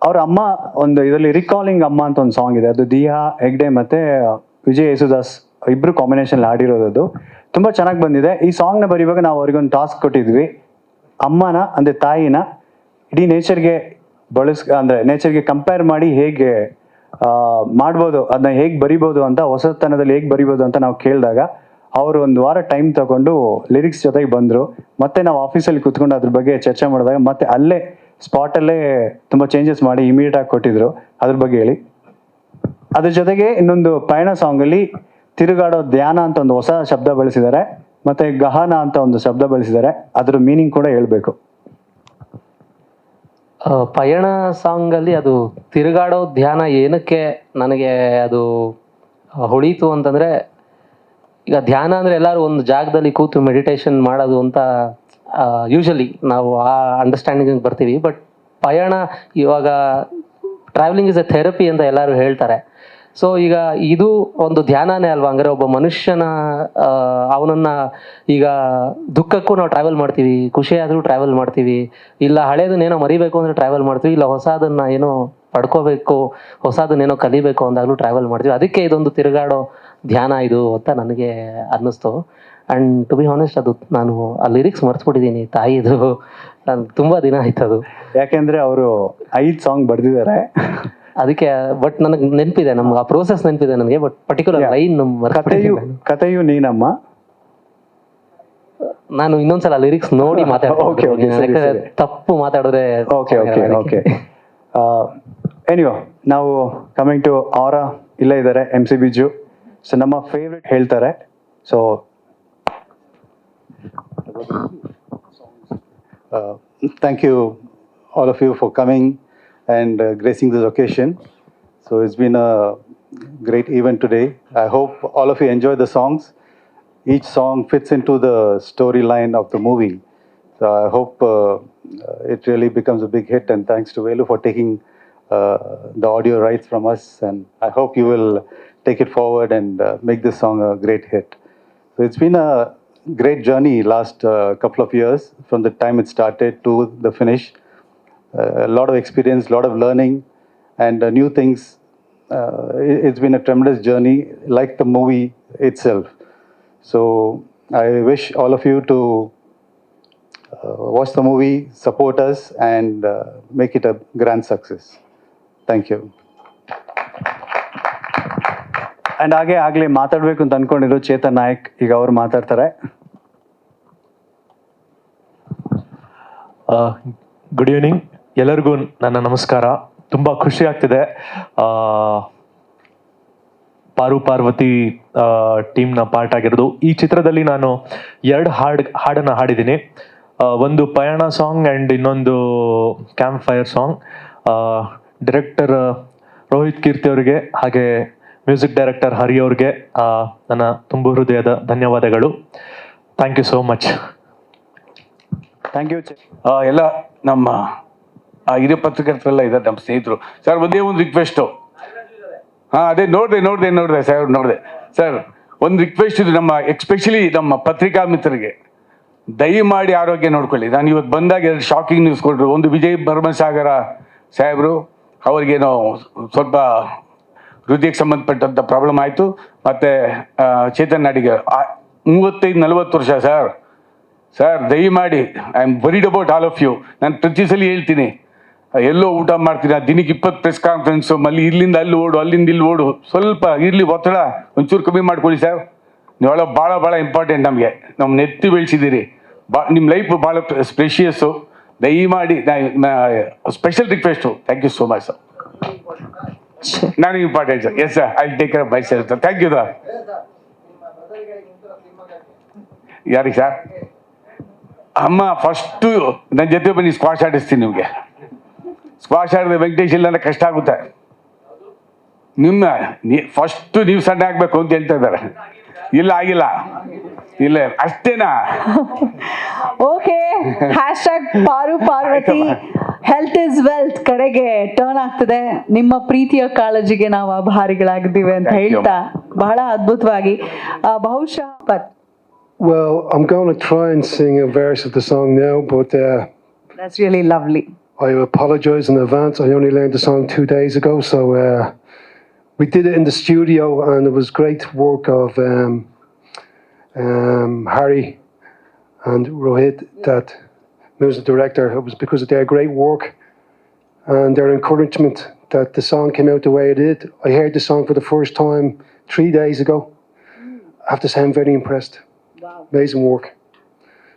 ಅವ್ರ ಅಮ್ಮ ಒಂದು ಇದರಲ್ಲಿ ರಿಕಾಲಿಂಗ್ ಅಮ್ಮ ಅಂತ ಒಂದು ಸಾಂಗ್ ಇದೆ, ಅದು ದಿಯಾ ಹೆಗ್ಡೆ ಮತ್ತು ವಿಜಯ್ ಯೇಸುದಾಸ್ ಇಬ್ಬರು ಕಾಂಬಿನೇಷನ್ ಆಡಿರೋದು. ಅದು ತುಂಬ ಚೆನ್ನಾಗಿ ಬಂದಿದೆ. ಈ ಸಾಂಗ್ನ ಬರೆಯುವಾಗ ನಾವು ಅವ್ರಿಗೊಂದು ಟಾಸ್ಕ್ ಕೊಟ್ಟಿದ್ವಿ. ಅಮ್ಮನ ಅಂದರೆ ತಾಯಿನ ಇಡೀ ನೇಚರ್ಗೆ ಅಂದರೆ ನೇಚರ್ಗೆ ಕಂಪೇರ್ ಮಾಡಿ ಹೇಗೆ ಮಾಡ್ಬೋದು, ಅದನ್ನ ಹೇಗೆ ಬರಿಬೋದು ಅಂತ, ಹೊಸತನದಲ್ಲಿ ಹೇಗೆ ಬರಿಬೋದು ಅಂತ ನಾವು ಕೇಳಿದಾಗ ಅವರು 1 ವಾರ ಟೈಮ್ ತಗೊಂಡು ಲಿರಿಕ್ಸ್ ಜೊತೆಗೆ ಬಂದರು. ಮತ್ತೆ ನಾವು ಆಫೀಸಲ್ಲಿ ಕೂತ್ಕೊಂಡು ಅದ್ರ ಬಗ್ಗೆ ಚರ್ಚೆ ಮಾಡಿದಾಗ ಮತ್ತೆ ಅಲ್ಲೇ ಸ್ಪಾಟಲ್ಲೇ ತುಂಬ ಚೇಂಜಸ್ ಮಾಡಿ ಇಮಿಡಿಯೇಟಾಗಿ ಕೊಟ್ಟಿದ್ರು. ಅದ್ರ ಬಗ್ಗೆ ಹೇಳಿ. ಅದ್ರ ಜೊತೆಗೆ ಇನ್ನೊಂದು ಪಯಣ ಸಾಂಗಲ್ಲಿ ತಿರುಗಾಡೋ ಧ್ಯಾನ ಅಂತ ಒಂದು ಹೊಸ ಶಬ್ದ ಬಳಸಿದ್ದಾರೆ. ಮತ್ತು ಗಹನ ಅಂತ ಒಂದು ಶಬ್ದ ಬಳಸಿದ್ದಾರೆ, ಅದ್ರ ಮೀನಿಂಗ್ ಕೂಡ ಹೇಳ್ಬೇಕು. ಪಯಣ ಸಾಂಗಲ್ಲಿ ಅದು ತಿರುಗಾಡೋ ಧ್ಯಾನ ಏನಕ್ಕೆ ನನಗೆ ಅದು ಹೊಳೀತು ಅಂತಂದರೆ, ಈಗ ಧ್ಯಾನ ಅಂದರೆ ಎಲ್ಲರೂ ಒಂದು ಜಾಗದಲ್ಲಿ ಕೂತು ಮೆಡಿಟೇಷನ್ ಮಾಡೋದು ಅಂತ ಯೂಶಲಿ ನಾವು ಆ ಅಂಡರ್ಸ್ಟ್ಯಾಂಡಿಂಗ್ ಬರ್ತೀವಿ. ಬಟ್ ಪಯಣ ಇವಾಗ ಟ್ರಾವೆಲಿಂಗ್ ಇಸ್ ಎ ಥೆರಪಿ ಅಂತ ಎಲ್ಲರೂ ಹೇಳ್ತಾರೆ. ಸೊ ಈಗ ಇದು ಒಂದು ಧ್ಯಾನನೇ ಅಲ್ವಾ? ಹಂಗಾರೆ ಒಬ್ಬ ಮನುಷ್ಯನ ಅವನನ್ನು ಈಗ ದುಃಖಕ್ಕೂ ನಾವು ಟ್ರಾವೆಲ್ ಮಾಡ್ತೀವಿ, ಖುಷಿಯಾದರೂ ಟ್ರಾವೆಲ್ ಮಾಡ್ತೀವಿ, ಇಲ್ಲ ಹಳೇದನ್ನೇನೋ ಮರಿಬೇಕು ಅಂದರೆ ಟ್ರಾವೆಲ್ ಮಾಡ್ತೀವಿ, ಇಲ್ಲ ಹೊಸದನ್ನು ಏನೋ ಪಡ್ಕೋಬೇಕು, ಹೊಸದನ್ನೇನೋ ಕಲಿಬೇಕು ಅಂದಾಗಲೂ ಟ್ರಾವೆಲ್ ಮಾಡ್ತೀವಿ. ಅದಕ್ಕೆ ಇದೊಂದು ತಿರುಗಾಡೋ ಧ್ಯಾನ ಇದು ಅಂತ ನನಗೆ ಅನ್ನಿಸ್ತು. ಆ್ಯಂಡ್ ಟು ಬಿ ಹಾನೆಸ್ಟ್, ಅದು ನಾನು ಆ ಲಿರಿಕ್ಸ್ ಮರ್ತ್ಬಿಟ್ಟಿದ್ದೀನಿ ತಾಯಿದು. ನಾನು ತುಂಬ ದಿನ ಆಯ್ತು ಅದು, ಯಾಕೆಂದರೆ ಅವರು 5 ಸಾಂಗ್ ಬರೆದಿದ್ದಾರೆ. ಅದಕ್ಕೆ. ಬಟ್ ನನಗೆ ನೆನಪಿದೆ, ನಮ್ಗೆ ಆ ಪ್ರೋಸೆಸ್ ನೆನಪಿದೆ ನನಗೆ, ಬಟ್ ಪರ್ಟಿಕ್ಯುಲರ್ ಲೈನ್ ಕಥೆಯು ನೀನಮ್ಮ. ನಾನು ಇನ್ನೊಂದ್ಸಲ ಲಿರಿಕ್ಸ್ ನೋಡಿ ಮಾತಾಡ್ತೀನಿ, ತಪ್ಪು ಮಾತಾಡಿದ್ರೆ. ಓಕೆ. ಎನಿಯೋ, ನಾವು ಕಮಿಂಗ್ ಟು ಆರಾ, ಇಲ್ಲ ಇದ್ದಾರೆ MC ಬಿಜು. ಸೊ ನಮ್ಮ ಫೇವ್ರೆಟ್ ಹೇಳ್ತಾರೆ. So thank you all of you for coming and gracing this occasion. So it's been a great event today. I hope all of you enjoy the songs. Each song fits into the storyline of the movie. So I hope it really becomes a big hit, and thanks to Velu for taking the audio rights from us, and I hope you will take it forward and make this song a great hit. So it's been a great journey last couple of years, from the time it started to the finish. A lot of experience, a lot of learning, and new things. It's been a tremendous journey, like the movie itself. So I wish all of you to watch the movie, support us, and make it a grand success. Thank you. And ಹಾಗೆ ಆಗಲೇ ಮಾತಾಡಬೇಕು ಅಂತ ಅಂದ್ಕೊಂಡಿರೋ ಚೇತನ್ ನಾಯಕ್, ಈಗ ಅವ್ರು ಮಾತಾಡ್ತಾರೆ. Good evening ಎಲ್ಲರಿಗೂ ನನ್ನ ನಮಸ್ಕಾರ. ತುಂಬ ಖುಷಿ ಆಗ್ತಿದೆ ಪಾರು ಪಾರ್ವತಿ ಟೀಮ್ನ ಪಾರ್ಟ್ ಆಗಿರೋದು. ಈ ಚಿತ್ರದಲ್ಲಿ ನಾನು 2 ಹಾಡನ್ನು ಹಾಡಿದ್ದೀನಿ. ಒಂದು ಪಯಣ ಸಾಂಗ್ ಆ್ಯಂಡ್ ಇನ್ನೊಂದು camp fire song. Director Rohith Keerthi ಅವರಿಗೆ ಹಾಗೆ ಮ್ಯೂಸಿಕ್ ಡೈರೆಕ್ಟರ್ ಹರಿ ಅವ್ರಿಗೆ ನನ್ನ ತುಂಬ ಹೃದಯದ ಧನ್ಯವಾದಗಳು. Thank you so much. Thank you. ಎಲ್ಲ ನಮ್ಮ ಹಿರಿಯ ಪತ್ರಕರ್ತರೆಲ್ಲ ಇದ್ದಾರೆ, ನಮ್ಮ ಸ್ನೇಹಿತರು. ಸರ್ ಒಂದೇ ಒಂದು ರಿಕ್ವೆಸ್ಟು. ಅದೇ ನೋಡಿದೆ ಸರ್, ನೋಡಿದೆ ಸರ್. ಒಂದು ರಿಕ್ವೆಸ್ಟ್ ಇದು, ನಮ್ಮ ಎಕ್ಸ್ಪೆಷಲಿ ನಮ್ಮ ಪತ್ರಿಕಾ ಮಿತ್ರರಿಗೆ, ದಯಮಾಡಿ ಆರೋಗ್ಯ ನೋಡ್ಕೊಳ್ಳಿ. ನಾನು ಇವತ್ತು ಬಂದಾಗ 2 ಶಾಕಿಂಗ್ ನ್ಯೂಸ್ ಕೊಟ್ಟರು. ಒಂದು ವಿಜಯ್ ಭರಮಸಾಗರ ಸಾಹೇಬರು, ಅವ್ರಿಗೇನೋ ಸ್ವಲ್ಪ ಹೃದಯಕ್ಕೆ ಸಂಬಂಧಪಟ್ಟಂಥ ಪ್ರಾಬ್ಲಮ್ ಆಯಿತು. ಮತ್ತು ಚೇತನ್ ನಾಡಿಗೆ 35-40 ವರ್ಷ ಸರ್ ದಯಮಾಡಿ, I am worried about all of you. ನಾನು ಪ್ರತಿ ಸಲ ಹೇಳ್ತೀನಿ, ಎಲ್ಲೋ ಊಟ ಮಾಡ್ತೀನಿ, ದಿನಕ್ಕೆ 20 ಪ್ರೆಸ್ ಕಾನ್ಫರೆನ್ಸು, ಮಲ್ಲಿ ಇಲ್ಲಿಂದ ಅಲ್ಲಿ ಓಡು, ಅಲ್ಲಿಂದ ಇಲ್ಲಿ ಓಡು. ಸ್ವಲ್ಪ ಇರಲಿ ಒತ್ತಡ ಒಂಚೂರು ಕಮ್ಮಿ ಮಾಡ್ಕೊಳ್ಳಿ ಸರ್. ನೀವೆಲ್ಲ ಭಾಳ ಇಂಪಾರ್ಟೆಂಟ್ ನಮಗೆ, ನಮ್ಮ ನೆತ್ತಿ ಬೆಳೆಸಿದ್ದೀರಿ. ನಿಮ್ಮ ಲೈಫ್ ಭಾಳ ಸ್ಪೆಷಿಯಸ್ಸು. ದಯಮಾಡಿ special request. Thank you so much sir. ನಾನು important sir. Yes sir, I take care of myself sir. Thank you sir. ಯಾರಿಗೆ ಸರ್? ಅಮ್ಮ ಫಸ್ಟು ನನ್ನ ಜೊತೆ ಬನ್ನಿ, ಸ್ಕ್ವಾಶ್ ಆಡಿಸ್ತೀನಿ ನಿಮಗೆ. ಸ್ಕ್ವಾಶ್ ಆಡಿದ್ರೆ ವೆಂಕಟೇಶ್ ಇಲ್ಲ ಅಂದ್ರೆ ಕಷ್ಟ ಆಗುತ್ತೆ. ಫಸ್ಟು ನೀವು ಸಣ್ಣ ಆಗಬೇಕು ಅಂತ ಹೇಳ್ತಾ ಇದ್ದಾರೆ. ಆಗಿಲ್ಲ ಅಷ್ಟೇನಾ? ಓಕೆ, #ಪಾರು ಪಾರ್ವತಿ ಹೆಲ್ತ್ ಇಸ್ ವೆಲ್ತ್ ಕಡೆಗೆ ಟರ್ನ್ ಆಗ್ತದೆ. ನಿಮ್ಮ ಪ್ರೀತಿಯ ಕಾಳಜಿಗೆ ನಾವು ಆಭಾರಿಗಳಾಗಿದ್ದೀವಿ ಅಂತ ಹೇಳ್ತಾ ಬಹಳ ಅದ್ಭುತವಾಗಿ ಬಹುಶಃ. Well, I'm going to try and sing a verse of the song now, but that's really lovely. I apologize in advance. I only learned the song 2 days ago, so we did it in the studio, and it was great work of Harry and Rohit, that music director. It was because of their great work and their encouragement that the song came out the way it did. I heard the song for the first time 3 days ago. I have to say I'm very impressed. Wow. Amazing work.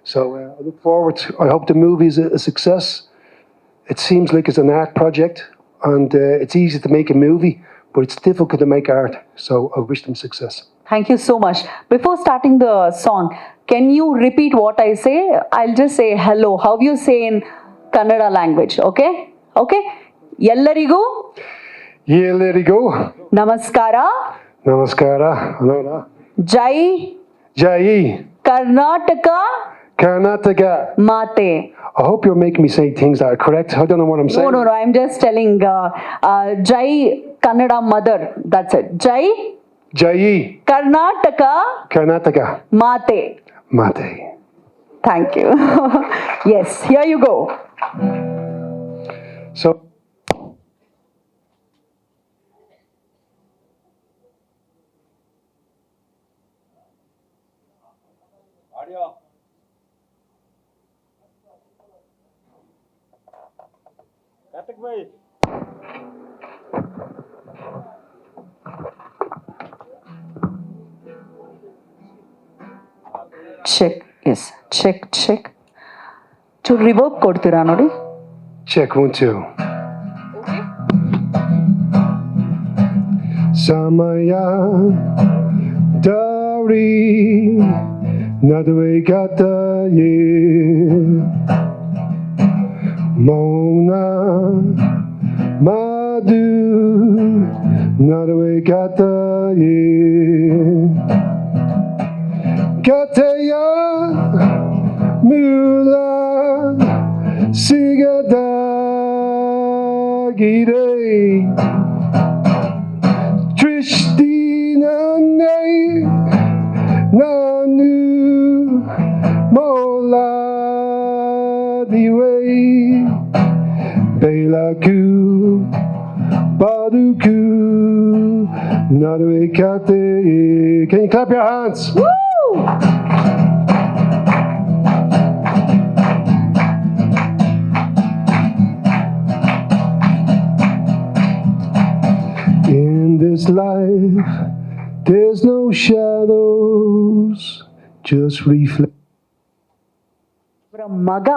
So I look forward. I hope the movie is a success. It seems like it's an art project, and it's easy to make a movie, but it's difficult to make art. So I wish them success. Thank you so much. Before starting the song, Can you repeat what I say? I'll just say hello. How you say in Kannada language, okay? Okay? ಎಲ್ಲರಿಗೂ ಎಲ್ಲರಿಗೂ ನಮಸ್ಕಾರ. ನಮಸ್ಕಾರ. ಜೈ ಜೈ Karnataka Karnataka. ಮಾತೆ. I hope you're making me say things that are correct. I don't know what I'm saying. No, I'm just telling Jai Kannada mother. That's it. Jai Jai Karnataka Karnataka Mate. Mate. Thank you. Yes, here you go. So check. Yes, check check. ಚೂರು reverb ಕೊಡ್ತೀರಾ ನೋಡಿ. check 1 2. Samaya Dari Nadwe Gata Ye Mona Madu Nadwe Gata Ye Kataya Mula Sigada Gide Tristina Nay Nanu Mola Diwe Belaku Baduku Nadwe Kate. Can you clap your hands? Woo! In this life, there's no shadows, just reflect. ಅವರ ಮಗ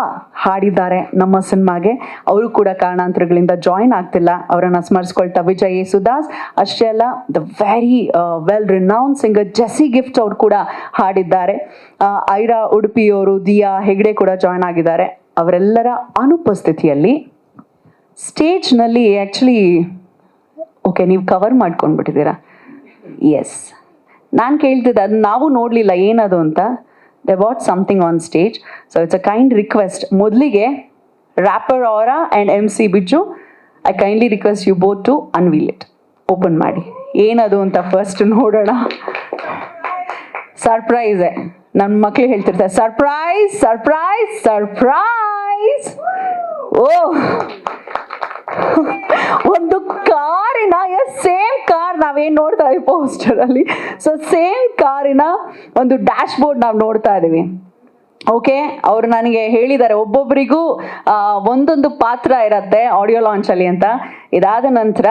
ಹಾಡಿದ್ದಾರೆ ನಮ್ಮ ಸಿನಿಮಾಗೆ. ಅವರು ಕೂಡ ಕಾರಣಾಂತರಗಳಿಂದ join ಆಗ್ತಿಲ್ಲ. ಅವರನ್ನು ಸ್ಮರಿಸ್ಕೊಳ್ತಾ ವಿಜಯ್ ಯೇಸುದಾಸ್. ಅಷ್ಟೇ ಅಲ್ಲ, the very well renown singer Jessie gift ಅವರು ಕೂಡ ಹಾಡಿದ್ದಾರೆ. ಐರಾ ಉಡುಪಿಯವರು, ದಿಯಾ ಹೆಗ್ಡೆ ಕೂಡ ಜಾಯಿನ್ ಆಗಿದ್ದಾರೆ. ಅವರೆಲ್ಲರ ಅನುಪಸ್ಥಿತಿಯಲ್ಲಿ ಸ್ಟೇಜ್ನಲ್ಲಿ ಆ್ಯಕ್ಚುಲಿ ಓಕೆ, ನೀವು ಕವರ್ ಮಾಡ್ಕೊಂಡ್ಬಿಟ್ಟಿದ್ದೀರಾ. ಎಸ್, ನಾನು ಕೇಳ್ತಿದ್ದೆ, ಅದು ನಾವು ನೋಡಲಿಲ್ಲ ಏನದು ಅಂತ. The what something on stage. So it's a kind request. ಮೊದಲಿಗೆ ರ್ಯಾಪರ್ ಅವರ and MC Bijju, I kindly request you both to unveil it. Open ಮಾಡಿ ಏನದು ಅಂತ ಫಸ್ಟ್ ನೋಡೋಣ. ಸರ್ಪ್ರೈಸೇ. ನನ್ನ ಮಕ್ಳು ಹೇಳ್ತಿರ್ತಾರೆ ಸರ್ಪ್ರೈಸ್ ಸರ್ಪ್ರೈಸ್ ಸರ್ಪ್ರೈಸ್. ಓ, ಒಂದು ಕಾರಿನ ಸೇಮ್ ಕಾರ್ ನಾವೇನು ನೋಡ್ತಾ ಇದೀವಿ ಪೋಸ್ಟರ್ ಅಲ್ಲಿ. ಸೊ ಸೇಮ್ ಕಾರಿನ ಒಂದು ಡ್ಯಾಶ್ ಬೋರ್ಡ್ ನಾವು ನೋಡ್ತಾ ಇದೀವಿ. ಓಕೆ, ಅವರು ನನಗೆ ಹೇಳಿದ್ದಾರೆ ಒಬ್ಬೊಬ್ಬರಿಗೂ ಒಂದೊಂದು ಪಾತ್ರ ಇರತ್ತೆ ಆಡಿಯೋ ಲಾಂಚ್ ಅಲ್ಲಿ ಅಂತ. ಇದಾದ ನಂತರ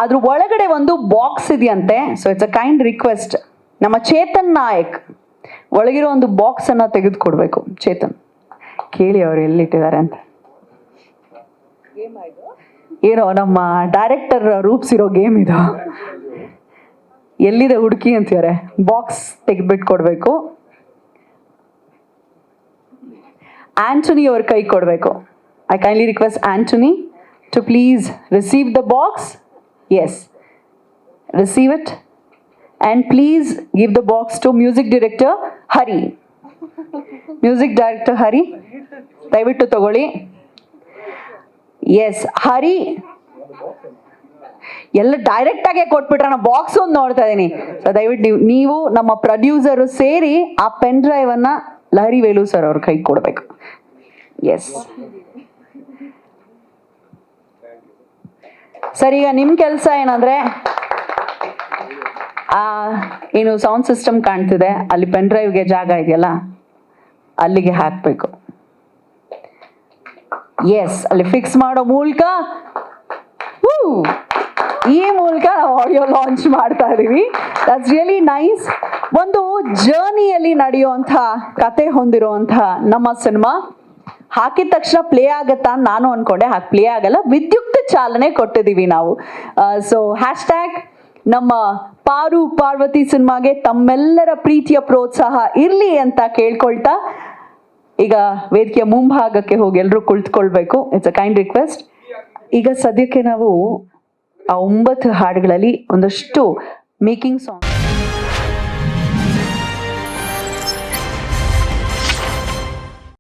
ಅದ್ರ ಒಳಗಡೆ ಒಂದು ಬಾಕ್ಸ್ ಇದೆಯಂತೆ. So it's a kind request. ನಮ್ಮ ಚೇತನ್ ನಾಯಕ್ ಒಳಗಿರೋ ಒಂದು ಬಾಕ್ಸ್ ಅನ್ನ ತೆಗೆದುಕೊಡ್ಬೇಕು. ಚೇತನ್, ಕೇಳಿ ಅವ್ರು ಎಲ್ಲಿಟ್ಟಿದ್ದಾರೆ ಅಂತ. ಏನೋ ನಮ್ಮ ಡೈರೆಕ್ಟರ್ ರೂಪಿಸಿರೋ ಗೇಮ್ ಇದು. ಎಲ್ಲಿದೆ ಹುಡುಕಿ ಅಂತಾರೆ. ಬಾಕ್ಸ್ ತೆಗೆದ್ಬಿಟ್ಟು ಕೊಡಬೇಕು. ಆಂಟನಿ ಅವ್ರ ಕೈ ಕೊಡಬೇಕು. I kindly request Antony to please receive the box. Yes, receive it and please give the box to music director Hari. Music director Hari, ದಯವಿಟ್ಟು ತಗೊಳ್ಳಿ. ಎಸ್, ಹರಿ ಎಲ್ಲ ಡೈರೆಕ್ಟ್ ಆಗೇ ಕೊಟ್ಬಿಟ್ರೆ ನಾನು ಬಾಕ್ಸ್ ಒಂದು ನೋಡ್ತಾ ಇದ್ದೀನಿ. ಸೊ ದಯವಿಟ್ಟು ನೀವು ನಮ್ಮ ಪ್ರೊಡ್ಯೂಸರು ಸೇರಿ ಆ ಪೆನ್ ಡ್ರೈವ್ ಅನ್ನ ಲಹರಿ ವೇಲು ಸರ್ ಅವ್ರ ಕೈ ಕೊಡ್ಬೇಕು. ಎಸ್ ಸರ್, ಈಗ ನಿಮ್ಮ ಕೆಲಸ ಏನಂದ್ರೆ ಏನು ಸೌಂಡ್ ಸಿಸ್ಟಮ್ ಕಾಣ್ತಿದೆ ಅಲ್ಲಿ ಪೆನ್ ಡ್ರೈವ್ಗೆ ಜಾಗ ಇದೆಯಲ್ಲ ಅಲ್ಲಿಗೆ ಹಾಕಬೇಕು. ಎಸ್, ಅಲ್ಲಿ ಫಿಕ್ಸ್ ಮಾಡೋ ಮೂಲಕ ಈ ಮೂಲಕ ನಾವು ಆಡಿಯೋ ಲಾಂಚ್ ಮಾಡ್ತಾ ಇದೀವಿ. That's really nice. ಒಂದು ಜರ್ನಿಯಲ್ಲಿ ನಡೆಯುವಂಥ ಕತೆ ಹೊಂದಿರುವಂಥ ನಮ್ಮ ಸಿನಿಮಾ ಹಾಕಿದ ತಕ್ಷಣ ಪ್ಲೇ ಆಗತ್ತಾ ಅಂತ ನಾನು ಅನ್ಕೊಂಡೆ. ಹಾಗೆ ಪ್ಲೇ ಆಗಲ್ಲ, ವಿದ್ಯುಕ್ತ ಚಾಲನೆ ಕೊಟ್ಟಿದ್ದೀವಿ ನಾವು. ಸೊ ಹ್ಯಾಶ್ಟ್ಯಾಗ್ ನಮ್ಮ ಪಾರು ಪಾರ್ವತಿ ಸಿನಿಮಾಗೆ ತಮ್ಮೆಲ್ಲರ ಪ್ರೀತಿಯ ಪ್ರೋತ್ಸಾಹ ಇರ್ಲಿ ಅಂತ ಕೇಳ್ಕೊಳ್ತಾ ಈಗ ವೇದಿಕೆಯ ಮುಂಭಾಗಕ್ಕೆ ಹೋಗಿ ಎಲ್ಲರೂ ಕುಳಿತುಕೊಳ್ಬೇಕು. It's a kind request. ಈಗ ಸದ್ಯಕ್ಕೆ ನಾವು ಆ 9 ಹಾಡುಗಳಲ್ಲಿ ಒಂದಷ್ಟು ಮೇಕಿಂಗ್ ಸಾಂಗ್